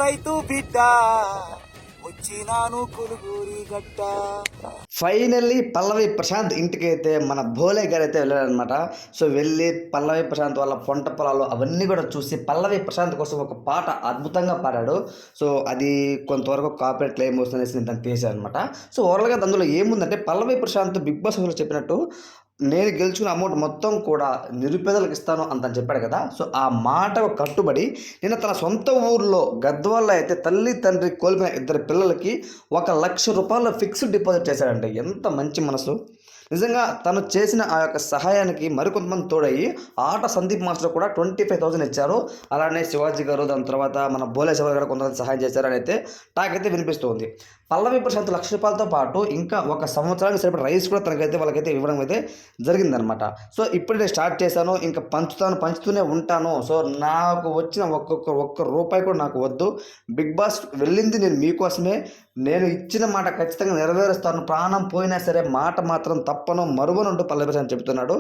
రైతు బిడ్డ వచ్చినాను కొలుగూరి గట్ట. ఫైనల్లీ పల్లవి ప్రశాంత్ ఇంటికి అయితే మన భోలే గారు అయితే వెళ్ళారనమాట. సో వెళ్ళి పల్లవి ప్రశాంత్ వాళ్ళ పంట పొలాలు అవన్నీ కూడా చూసి పల్లవి ప్రశాంత్ కోసం ఒక పాట అద్భుతంగా పాడాడు. సో అది కొంతవరకు కాపీరైట్ క్లెయిమ్ వస్తుందనేసి నేను దాన్ని తీసాను అనమాట. సో ఓవరాల్గా అందులో ఏముందంటే పల్లవి ప్రశాంత్ బిగ్ బాస్ హౌస్లో చెప్పినట్టు నేను గెలుచుకున్న అమౌంట్ మొత్తం కూడా నిరుపేదలకు ఇస్తాను అంత చెప్పాడు కదా. సో ఆ మాటకు కట్టుబడి నిన్న తన సొంత ఊర్లో గద్వాల్లో అయితే తల్లి తండ్రి కోల్పోయిన ఇద్దరు పిల్లలకి 1,00,000 రూపాయల ఫిక్స్డ్ డిపాజిట్ చేశాడంటే ఎంత మంచి మనసు. నిజంగా తను చేసిన ఆ యొక్క సహాయానికి మరికొంతమంది తోడయ్యి ఆట సందీప్ మాస్టర్ కూడా 25,000 ఇచ్చారు. అలానే శివాజీ గారు, దాని తర్వాత మన భోలే శివాజీ గారు కొంతమంది సహాయం చేశారని అయితే టాక్ అయితే వినిపిస్తుంది. పల్లవి ప్రశాంత్ 1,00,000 రూపాయలతో పాటు ఇంకా ఒక సంవత్సరానికి సరిపడే రైస్ కూడా తనకైతే వాళ్ళకైతే ఇవ్వడం అయితే జరిగిందనమాట. సో ఇప్పుడు నేను స్టార్ట్ చేశాను, ఇంకా పంచుతూనే ఉంటాను. సో నాకు వచ్చిన ఒక్క రూపాయి కూడా నాకు వద్దు. బిగ్ బాస్ వెళ్ళింది నేను మీకోసమే, నేను ఇచ్చిన మాట ఖచ్చితంగా నెరవేరుస్తాను, ప్రాణం పోయినా సరే మాట మాత్రం తప్పను మరువను అంటూ పల్లవి ప్రశాంత్ చెప్తున్నాడు.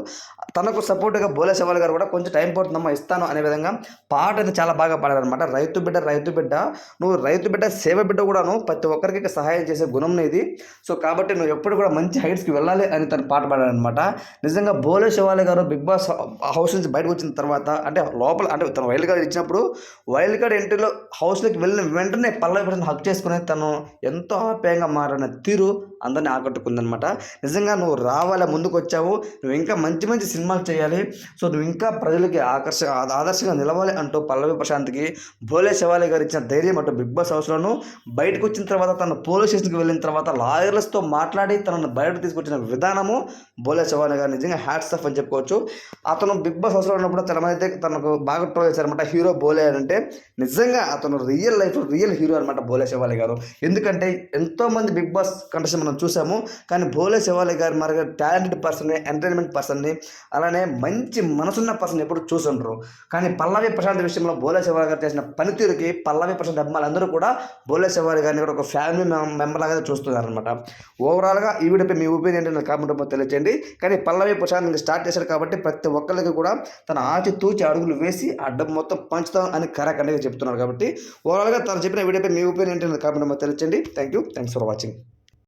తనకు సపోర్ట్గా భోలే శివాజీ గారు కూడా కొంచెం టైం పడుతుందమ్మా ఇస్తాను అనే విధంగా పాట అయితే చాలా బాగా పాడారనమాట. రైతు బిడ్డ నువ్వు రైతు బిడ్డ సేవ బిడ్డ కూడాను, ప్రతి ఒక్కరికి సహాయం చేసే గుణం ఇది. సో కాబట్టి నువ్వు ఎప్పుడు కూడా మంచి హైట్స్కి వెళ్ళాలి అని తను పాట పాడారనమాట. నిజంగా భోలే శివాజీ గారు బిగ్ బాస్ హౌస్ నుంచి బయటకు వచ్చిన తర్వాత అంటే లోపల అంటే తను వైల్డ్ కార్డ్ ఇచ్చినప్పుడు వైల్డ్ కార్డ్ ఎంట్రీలో హౌస్లోకి వెళ్ళిన వెంటనే పల్లవి ప్రశాంత్ హక్ చేసుకుని తను ఎంతో ఆప్యాయంగా మారిన తీరు అందరినీ ఆకట్టుకుందనమాట. నిజంగా నువ్వు రావాలి, ముందుకు వచ్చావు, నువ్వు ఇంకా మంచి మంచి సినిమాలు చేయాలి, సో నువ్వు ఇంకా ప్రజలకి ఆదర్శంగా నిలవాలి అంటూ పల్లవి ప్రశాంత్కి భోలే శివాజీ గారు ఇచ్చిన ధైర్యం అంటూ బిగ్ బాస్ హౌస్లోను బయటకు వచ్చిన తర్వాత తన పోలీస్ స్టేషన్కి వెళ్ళిన తర్వాత లాయర్లతో మాట్లాడి తనను బయటకు తీసుకొచ్చిన విధానము భోలే శివాజీ గారు నిజంగా హ్యాట్స్ ఆఫ్ అని చెప్పుకోవచ్చు. అతను బిగ్ బాస్ హౌస్లో ఉన్నప్పుడు చాలామంది అయితే తనకు బాగా ట్రోల్ చేశారనమాట, హీరో భోలే అని. అంటే నిజంగా అతను రియల్ లైఫ్ రియల్ హీరో అనమాట భోలే శివాజీ గారు. ఎందుకంటే ఎంతోమంది బిగ్ బాస్ కంటెస్టెంట్ మనం చూసాము, కానీ భోలే శివాజీ గారు మరి టాలెంటెడ్ పర్సన్, ఎంటర్టైన్మెంట్ పర్సన్ని, అలానే మంచి మనసున్న పర్సన్ ఎప్పుడు చూసుంటారు. కానీ పల్లవి ప్రశాంత్ విషయంలో భోలే శివాజీ గారు చేసిన పనితీరుకి పల్లవి ప్రశాంత్ అభిమానులు అందరూ కూడా భోలే శివాజీ గారిని కూడా ఒక ఫ్యామిలీ మెంబర్ లాగా చూస్తున్నారు అనమాట. ఓవరాల్గా ఈ వీడియోపై మీ ఒపీనియన్ ఏంటంటే కామెంట్ రూపంలో తెలియచేయండి. కానీ పల్లవి ప్రశాంత్ స్టార్ట్ చేశాడు కాబట్టి ప్రతి ఒక్కరికి కూడా తన ఆచితూచి అడుగులు వేసి ఆ డబ్బు మొత్తం పంచుతాం అని కరెక్ట్గా చెప్తున్నారు. కాబట్టి ఓవరాల్గా తను చెప్పిన వీడియోపై మీ ఒపీనియన్ ఏంటంటే కామెంట్ రూపంలో తెలియచేయండి. Thanks for watching.